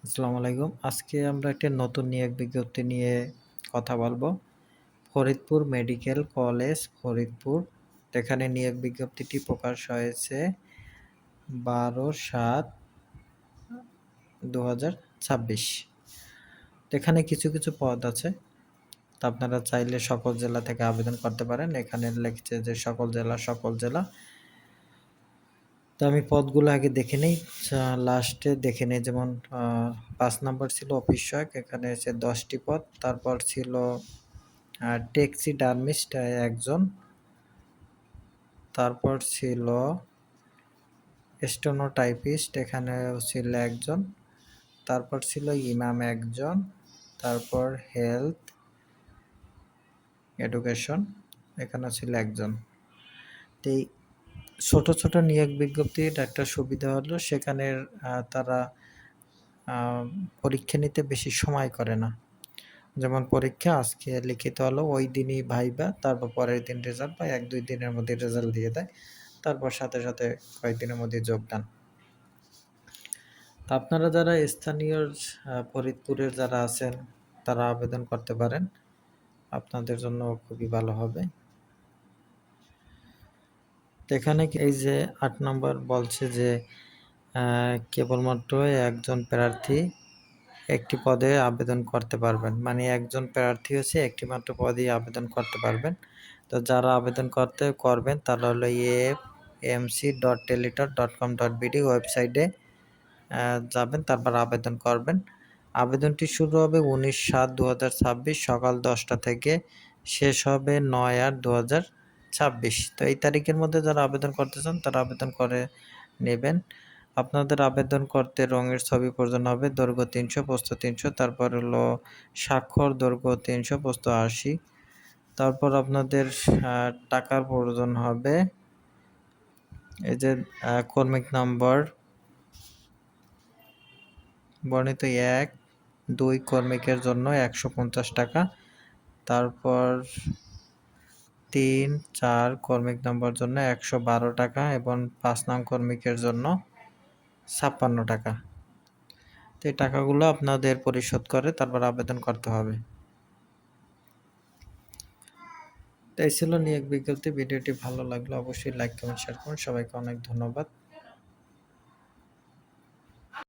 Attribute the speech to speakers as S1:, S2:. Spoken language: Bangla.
S1: আসসালামু আলাইকুম। আজকে আমরা একটা নতুন নিয়োগ বিজ্ঞপ্তি নিয়ে কথা বলবো। Faridpur medical college Faridpur. এখানে নিয়োগ বিজ্ঞপ্তিটি প্রকাশ হয়েছে 12/৭/২০২৬। এখানে কিছু পদ আছে। তো আপনারা চাইলে সকল জেলা থেকে আবেদন করতে পারেন। এখানে লিখছে যে সকল জেলা। তো আমি পদগুলো আগে দেখে নেই। লাস্টে দেখে নেই, যেমন ৫ নাম্বার ছিল অফিস সহায়ক, এখানে হচ্ছে ১০টি পদ। তারপর ছিল ট্যাক্সিডার্মিস্ট একজন। তারপর ছিল স্টেনোটাইপিস্ট, এখানেও ছিল একজন। তারপর ছিল ইমাম একজন। তারপর হেলথ এডুকেশন, এখানে ছিল একজন। তো এই ছোট নিয়োগ বিজ্ঞপ্তির একটা সুবিধা হলো সেখানে তারা পরীক্ষা নিতে বেশি সময় করে না। যেমন পরীক্ষা আজকে লিখিত হলো, ওই দিনই ভাইবা, তারপর পরের দিন রেজাল্ট, বা ১-২ দিনের মধ্যে রেজাল্ট দিয়ে দেয়। তারপর সাথে কয়েকদিনের মধ্যে যোগদান। তা আপনারা যারা স্থানীয় ফরিদপুরের যারা আছেন তারা আবেদন করতে পারেন, আপনাদের জন্য খুবই ভালো হবে। তো এখানে এই যে ৮ নম্বর বলছে যে কেবলমাত্র একজন প্রার্থী একটি পদে আবেদন করতে পারবেন। মানে একজন প্রার্থী হচ্ছে একটি মাত্র পদেই আবেদন করতে পারবেন। তো যারা আবেদন করবেন তারা হলো afmc.teletor.com.bd ওয়েবসাইটে যাবেন, তারপর আবেদন করবেন। আবেদনটি শুরু হবে ১৯/৭/২০২৬ সকাল ১০টা থেকে, শেষ হবে ৯/৮/২০২৬। তো এই তারিখের মধ্যে যারা আবেদন করতে চান তারা আবেদন করে নেবেন। আপনাদের আবেদন করতে রঙের ছবি প্রয়োজন হবে, দৈর্ঘ্য ৩০০, প্রস্থ ৩০০। তারপর হলো স্বাক্ষর, দৈর্ঘ্য ৩০০, প্রস্থ ৮০। তারপর আপনাদের টাকার প্রয়োজন হবে। এই যে কর্মিক নাম্বার বর্ণিত ১, ২ কর্মিকের জন্য ১৫০ টাকা। তারপর ৩, ৪ কর্মিক নাম্বার জন্য ১১২ টাকা এবং ৫ নং কর্মিকের জন্য ৫৬ টাকা। তো এই টাকাগুলো আপনাদের পরিশোধ করে তারপর আবেদন করতে হবে। তো এই ছিল নিয়োগ বিজ্ঞপ্তি। ভিডিওটি ভালো লাগলে অবশ্যই লাইক, কমেন্ট, শেয়ার করুন। সবাইকে অনেক ধন্যবাদ।